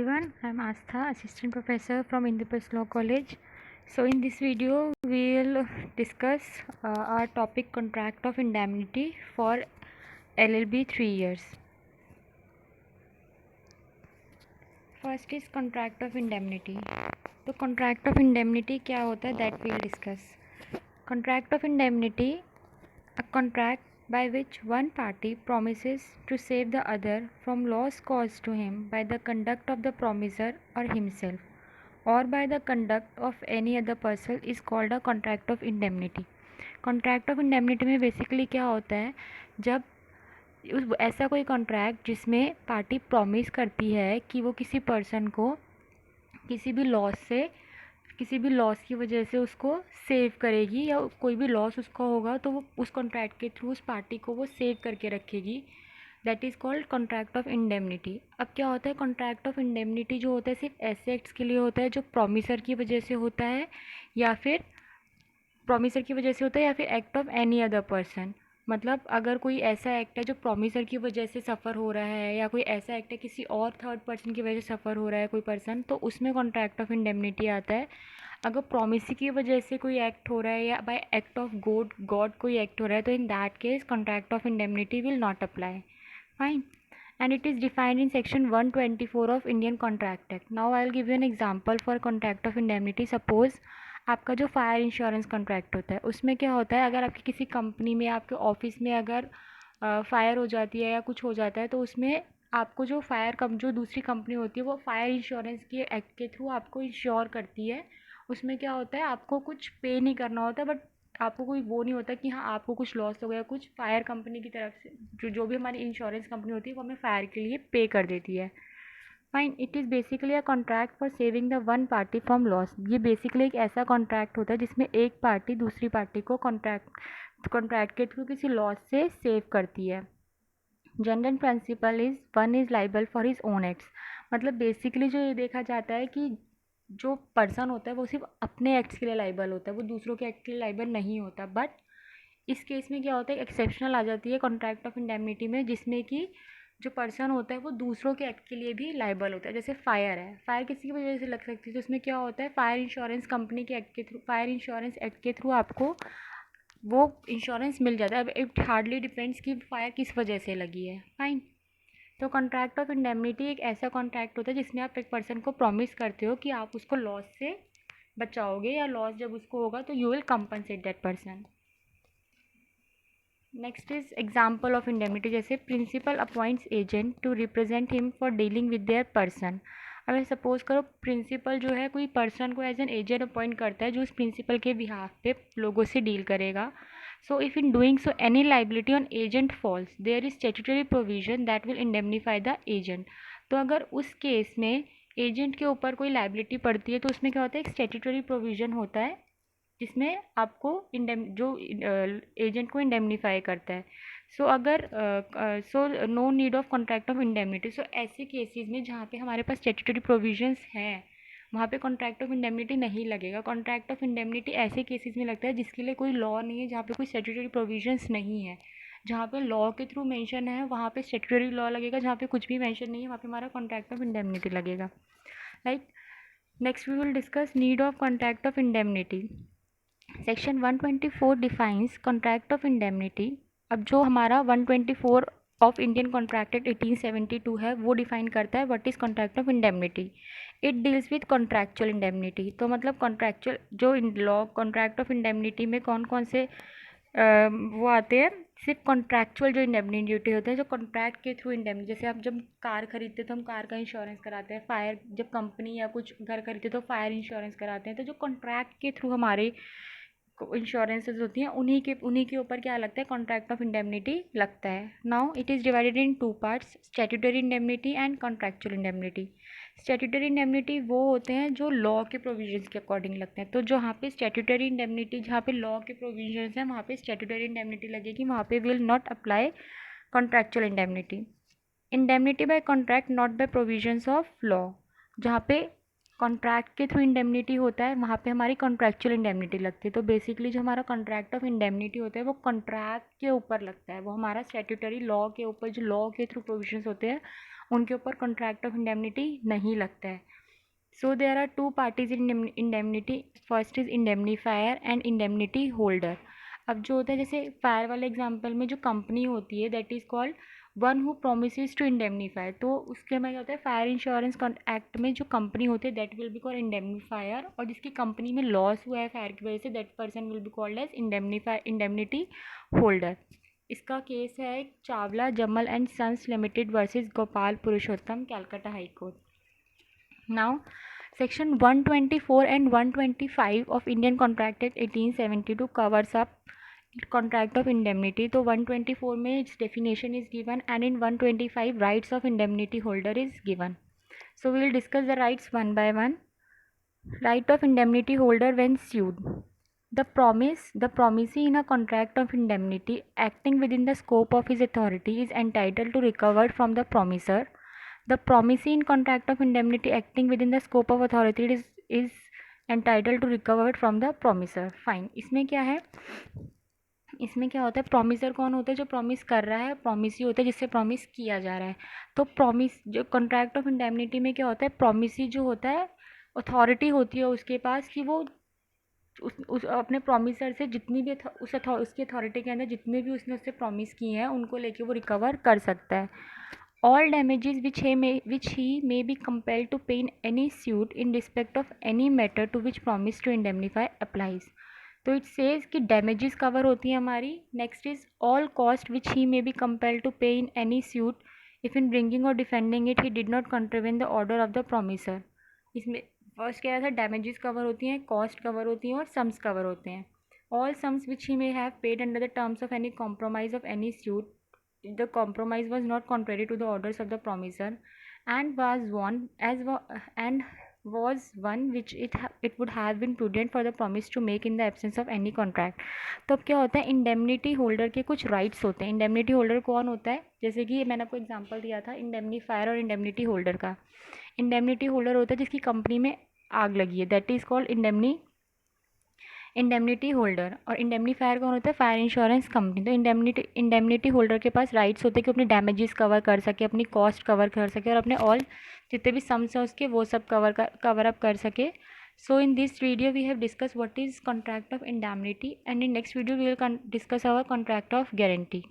everyone, I'm Astha, Assistant Professor from Indraprastha Law College. So in this video, we'll discuss our topic contract of indemnity for LLB 3 years. First is contract of indemnity. तो contract of indemnity क्या होता है that we'll discuss. Contract of indemnity, a contract by which one party promises to save the other from loss caused to him by the conduct of the promiser or himself or by the conduct of any other person is called a contract of indemnity. Contract of indemnity में basically क्या होता है, जब ऐसा कोई contract जिसमें party promise करती है कि वो किसी पर्सन को किसी भी लॉस की वजह से उसको सेव करेगी, या कोई भी लॉस उसका होगा तो वो उस कॉन्ट्रैक्ट के थ्रू उस पार्टी को वो सेव करके रखेगी. That is called contract of indemnity. अब क्या होता है, कॉन्ट्रैक्ट ऑफ इंडेमनिटी जो होता है सिर्फ ऐसे एक्ट्स के लिए होता है जो प्रॉमिसर की वजह से होता है या फिर act of any other person. मतलब अगर कोई ऐसा एक्ट है जो प्रॉमिसर की वजह से सफ़र हो रहा है या कोई ऐसा एक्ट है किसी और थर्ड पर्सन की वजह से सफ़र हो रहा है कोई पर्सन, तो उसमें कॉन्ट्रैक्ट ऑफ इंडेमनिटी आता है. अगर प्रॉमिस की वजह से कोई एक्ट हो रहा है या बाय एक्ट ऑफ गॉड कोई एक्ट हो रहा है, तो in that case contract of indemnity will not apply. Fine. And it is defined in section 124 of Indian Contract Act. Now I will give you an example for contract of indemnity. Suppose आपका जो fire insurance contract होता है उसमें क्या होता है, अगर आपकी किसी कंपनी में आपके ऑफिस में अगर फायर हो जाती है या कुछ हो जाता है, तो उसमें आपको जो दूसरी कंपनी होती है वो फायर इंश्योरेंस के एक्ट के थ्रू आपको इंश्योर करती है. उसमें क्या होता है, आपको कुछ पे नहीं करना होता, बट आपको कोई वो नहीं होता कि हाँ आपको कुछ लॉस हो गया कुछ, फायर कंपनी की तरफ से जो भी हमारी इंश्योरेंस कंपनी होती है वो हमें फायर के लिए पे कर देती है. Fine. It is basically a contract for saving the one party from loss. ये बेसिकली एक ऐसा कॉन्ट्रैक्ट होता है जिसमें एक पार्टी दूसरी पार्टी को कॉन्ट्रैक्ट के थ्रू किसी लॉस से सेव करती है. General principle is one is liable for his own acts. मतलब बेसिकली जो ये देखा जाता है कि जो पर्सन होता है वो सिर्फ अपने एक्ट्स के लिए लाइबल होता है, वो दूसरों के एक्ट के लिए लाइबल नहीं होता. बट इस केस में क्या होता है, एक्सेप्शनल आ जाती है कॉन्ट्रैक्ट ऑफ इंडेमनिटी में, जिसमें कि जो पर्सन होता है वो दूसरों के एक्ट के लिए भी लाइबल होता है. जैसे फायर है, फायर किसी की वजह से लग सकती है, तो उसमें क्या होता है, फायर इंश्योरेंस कंपनी के एक्ट के थ्रू, फायर इंश्योरेंस एक्ट के थ्रू आपको वो इंश्योरेंस मिल जाता है. अब इट हार्डली डिपेंड्स कि फायर किस वजह से लगी है. फाइन. तो कॉन्ट्रैक्ट ऑफ इंडेमनिटी एक ऐसा कॉन्ट्रैक्ट होता है जिसमें आप एक पर्सन को प्रॉमिस करते हो कि आप उसको लॉस से बचाओगे, या लॉस जब उसको होगा तो you will compensate that person. Next is example of indemnity. जैसे principal appoints agent to represent him for dealing with their person. अब सपोज करो प्रिंसिपल जो है कोई पर्सन को एज एन एजेंट अपॉइंट करता है जो उस प्रिंसिपल के बिहाफ पे लोगों से डील करेगा. So if in doing so any liability on agent falls, there is statutory provision that will indemnify the agent. तो अगर उस केस में एजेंट के ऊपर कोई लाइबिलिटी पड़ती है तो उसमें क्या होता है, एक स्टेट्यूटरी प्रोविज़न होता है जिसमें आपको एजेंट को इंडेमनीफाई करता है. सो अगर no need of contract of indemnity. So ऐसे केसेस में जहाँ पे हमारे पास स्टेट्यूटरी प्रोविजंस हैं वहाँ पे कॉन्ट्रैक्ट ऑफ इंडेमनिटी नहीं लगेगा. कॉन्ट्रैक्ट ऑफ इंडेमनिटी ऐसे केसेस में लगता है जिसके लिए कोई लॉ नहीं है, जहाँ पे कोई स्टैट्यूटरी प्रोविजंस नहीं है. जहाँ पे लॉ के थ्रू मेंशन है वहाँ पे स्टैट्यूटरी लॉ लगेगा, जहाँ पे कुछ भी मेंशन नहीं है वहाँ पे हमारा कॉन्ट्रैक्ट ऑफ इंडेमनिटी लगेगा. Like next we will discuss need of contract of indemnity. Section 124 defines contract of indemnity. अब जो हमारा 124 ऑफ इंडियन कॉन्ट्रैक्ट एक्ट 1872 है वो डिफाइन करता है what is contract of indemnity. It deals with contractual indemnity. तो मतलब कॉन्ट्रैक्चुअल जो लॉ कॉन्ट्रैक्ट ऑफ इंडेमनिटी में कौन कौन से वो आते हैं, सिर्फ कॉन्ट्रैक्चुअल जो इंडेमनिटी होते हैं, जो कॉन्ट्रैक्ट के थ्रू इंडेमनिटी. जैसे आप जब कार खरीदते हैं तो हम कार का इंश्योरेंस कराते हैं, फायर जब कंपनी या कुछ घर खरीदते तो फायर इंश्योरेंस कराते हैं. तो जो कॉन्ट्रैक्ट के थ्रू हमारे इंश्योरेंसेज होती हैं उन्हीं के ऊपर क्या लगता है, कॉन्ट्रैक्ट ऑफ इंडेमनिटी लगता है. Now it is divided in two parts, statutory indemnity and contractual indemnity. Statutory indemnity वो होते हैं जो लॉ के प्रोविजंस के अकॉर्डिंग लगते हैं. तो जहाँ पे स्टैट्यूटरी इंडेमनिटी, जहाँ पे लॉ के प्रोविजंस हैं वहाँ पे स्टैट्यूटरी इंडेमनिटी लगेगी, वहाँ पे will not apply contractual indemnity. Indemnity by contract not by provisions of law. जहाँ पे कॉन्ट्रैक्ट के थ्रू इंडेमनिटी होता है वहाँ पे हमारी कॉन्ट्रैक्चुअल इंडेमनिटी लगती है. तो बेसिकली जो हमारा कॉन्ट्रैक्ट ऑफ इंडेमनिटी होता है वो कॉन्ट्रैक्ट के ऊपर लगता है, वो हमारा स्टैट्यूटरी लॉ के ऊपर, जो लॉ के थ्रू प्रोविजंस होते हैं उनके ऊपर कॉन्ट्रैक्ट ऑफ इंडेमनिटी नहीं लगता है। So there are two parties in indemnity, first is indemnifier and indemnity holder. अब जो होता है जैसे फायर वाले एग्जांपल में जो कंपनी होती है that is called one who promises to indemnify, तो उसके में क्या होता है फायर इंश्योरेंस एक्ट में जो कंपनी होती है that will be called indemnifier, और जिसकी कंपनी में लॉस हुआ है फायर की वजह से that person will be called as indemnity holder. इसका केस है Chawla Jamal and sons limited versus Gopal Purushottam, Calcutta high court. Now section 124 and 125 of Indian Contract Act 1872 covers up contract of indemnity. तो 124 में its definition is given and in 125 rights of indemnity holder is given. So we will discuss the rights one by one. Right of indemnity holder when sued. The promisee in a contract of indemnity acting within the scope of his authority is entitled to recover from the promiser. The promisee in contract of indemnity acting within the scope of authority is entitled to recover from the promiser. Fine. इसमें क्या है, इसमें क्या होता है, promiser कौन होता है, जो प्रॉमिस कर रहा है, प्रॉमिसी होता है जिससे प्रॉमिस किया जा रहा है। तो प्रॉमिस जो कॉन्ट्रैक्ट ऑफ इंडेमनिटी में क्या होता है, प्रॉमिसी जो होता है अथॉरिटी होती है उसके पास कि वो उस अपने प्रॉमिसर से जितनी भी उसकी अथॉरिटी के अंदर जितने भी उसने उससे प्रॉमिस किए हैं उनको लेके वो रिकवर कर सकता है। All damages which he may be compelled to pay in any suit in respect of any matter to which promise to indemnify applies. तो इट सेज कि डैमेजेस कवर होती हैं हमारी। Next is all cost which he may be compelled to pay in any suit if in bringing और defending it he did not contravene the order of the promisor. इसमें first क्या था, damages cover होती हैं, cost cover होती हैं और sums cover होते हैं। All sums which he may have paid under the terms of any compromise of any suit, the compromise was not contrary to the orders of the promisor and was one which it would have been prudent for the promise to make in the absence of any contract. तो अब क्या होता है, indemnity holder के कुछ rights होते हैं। Indemnity holder कौन होता है, जैसे कि मैंने आपको एग्जांपल दिया था इंडेमनीफायर और इंडेमनिटी होल्डर का। इंडेमनिटी होल्डर होता है जिसकी कंपनी में आग लगी है, that is called indemnity holder. और इंडेमनीफायर कौन होता है, फायर इंश्योरेंस कंपनी। तो इंडेमनिटी होल्डर के पास राइट्स होते हैं कि अपने डैमेजेस कवर कर सके, अपनी कॉस्ट कवर कर सके और अपने ऑल जितने भी सम्स हैं उसके वो सब कवर अप कर सके। So in this video we have discuss what is contract of indemnity and in next video we will discuss our contract of guarantee.